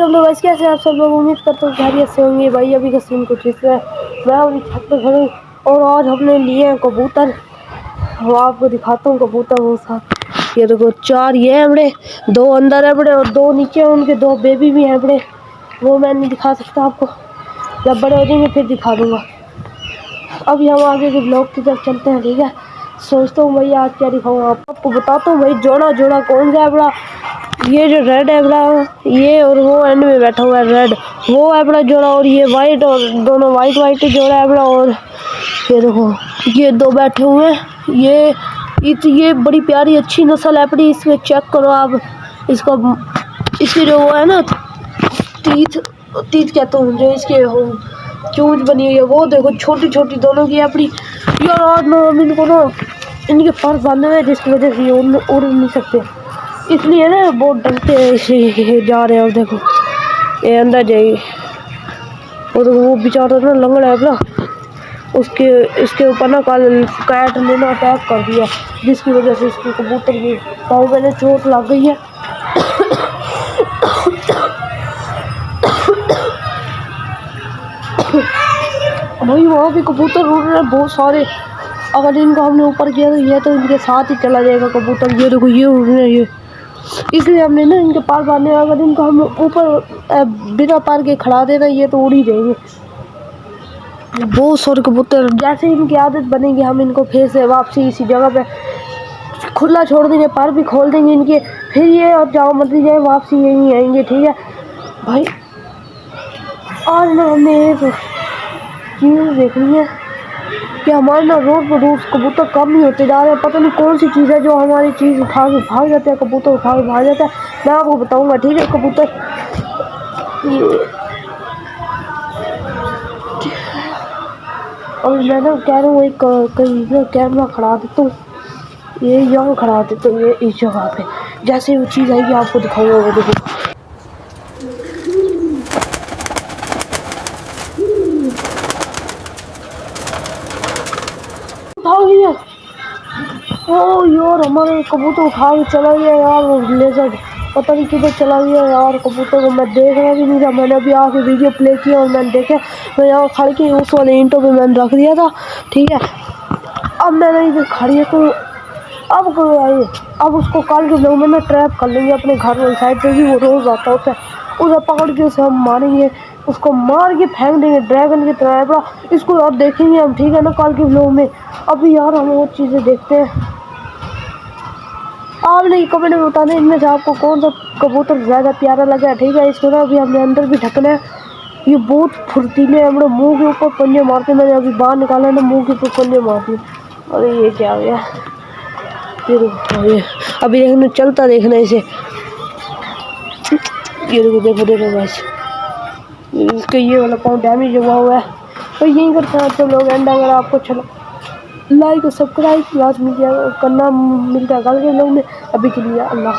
हम लोग कैसे आप सब लोग उम्मीद करते हैं खैरियत से होंगे भाई। अभी का सीन कुछ इस तरह, मैं अभी छत पे खड़ा हूँ और आज हमने लिए हैं कबूतर। वो आपको दिखाता हूँ कबूतर वो साथ। ये देखो 4 ये हैं बड़े, 2 अंदर है बड़े और 2 नीचे हैं, उनके 2 बेबी भी हैं बड़े। वो मैं नहीं दिखा सकता आपको, जब बड़े हो जाएंगे फिर दिखा दूँगा। अभी हम आगे के ब्लॉग की तरफ चलते हैं, ठीक है। सोचता हूँ भाई आज क्या दिखाऊँ आपको बताता हूँ भाई। जोड़ा जोड़ा कौन सा है बड़ा, ये जो रेड है बड़ा ये, और वो एंड में बैठा हुआ है रेड, वो है बड़ा जोड़ा। और ये वाइट, और दोनों वाइट वाइट जोड़ा है बड़ा। और ये देखो ये 2 बैठे हुए हैं। ये बड़ी प्यारी अच्छी नस्ल है बड़ी। इसमें चेक करो आप इसको, इसकी जो वो है ना टीथ कहते हैं जो इसके चूंच बनी हुई है, वो देखो छोटी छोटी दोनों की अपनी। यार आज ना हम इनको ना इनके पर बांधे हुए जिसकी वजह से ये उड़ नहीं सकते, इसलिए ना बहुत डरते हैं इसलिए जा रहे हैं। और देखो ये अंदर जाएगी, और वो बेचारा ना लंगड़ा है ना, इसके ऊपर ना कल कैट ने ना अटैक कर दिया, जिसकी वजह से इसके कबूतर की पाँव में चोट लग गई है। भाई वहाँ पे कबूतर उड़ रहे हैं बहुत सारे। अगर इनको हमने ऊपर किया तो ये तो इनके साथ ही चला जाएगा कबूतर। ये देखो ये उड़ रहे हैं ये, इसलिए हमने ना इनके पार बांधे। अगर इनको हम ऊपर बिना पार के खड़ा देना ये तो उड़ ही जाएंगे बहुत सारे कबूतर। जैसे इनकी आदत बनेगी हम इनको फिर से वापसी इसी जगह पे खुला छोड़ देंगे, पर भी खोल देंगे इनके, फिर ये और जाओ मत जाए वापसी यहीं आएंगे, ठीक है भाई। आज ना हमने एक चीज़ देखनी है कि हमारे ना रोड पर रोज कबूतर कम ही होते जा रहे हैं। पता नहीं कौन सी चीज़ है जो हमारी चीज़ उठा के भाग जाते हैं, कबूतर उठा के भाग जाता है। मैं आपको बताऊंगा, ठीक है। कबूतर और मैं ना कह रहा हूँ एक कहीं ना कैमरा खड़ा देता हूँ, ये यहाँ खड़ा देता हूँ, ये इस जगह पे। जैसे वो चीज़ आएगी आपको दिखाऊंगा। वो देखो ओ यार हमारे कबूतर उठा के चला गया यार, वो लेजर्ड पता नहीं किधर चला गया यार। कबूतर को मैं देख रहा भी नहीं था, मैंने अभी आके वीडियो प्ले किया और मैंने देखे, मैं यहाँ खड़ के उस वाले ईंटों पे मैंने रख दिया था, ठीक है। अब मैंने इधर खड़ी है तो अब कब आइए, अब उसको कल के लोग में ट्रैप कर लेंगे अपने घर वाली साइड पे भी, वो रोज आता होता है, उसे पकड़ के उसे हम मारेंगे, उसको मार के फेंक देंगे ड्रैगन की तरह बड़ा। इसको यार देखेंगे हम, ठीक है ना, कल के लोग में। अभी यार हम वो चीज़ें देखते हैं। आप नहीं कमेंट में बताना इनमें से आपको कौन सा कबूतर ज़्यादा प्यारा लगा है, ठीक है। इसको ना अभी हमने अंदर भी ढकना है। ये बहुत फुर्तीले हैं, हम मुँह के ऊपर पंजे मारते। मैंने अभी बाहर निकाला ना, मुँह के ऊपर पंजे मारती। अरे ये क्या हो गया, ये अभी देखना चलता देखना इसे। ये देखो बस इसका ये वाला पाँव डैमेज हुआ है। तो यहीं करते हैं तो लोग एंड। अगर आपको अच्छा लाइक और सब्सक्राइब लाजमी करना। मिलता है कल के लोग में, अभी के लिए अल्लाह।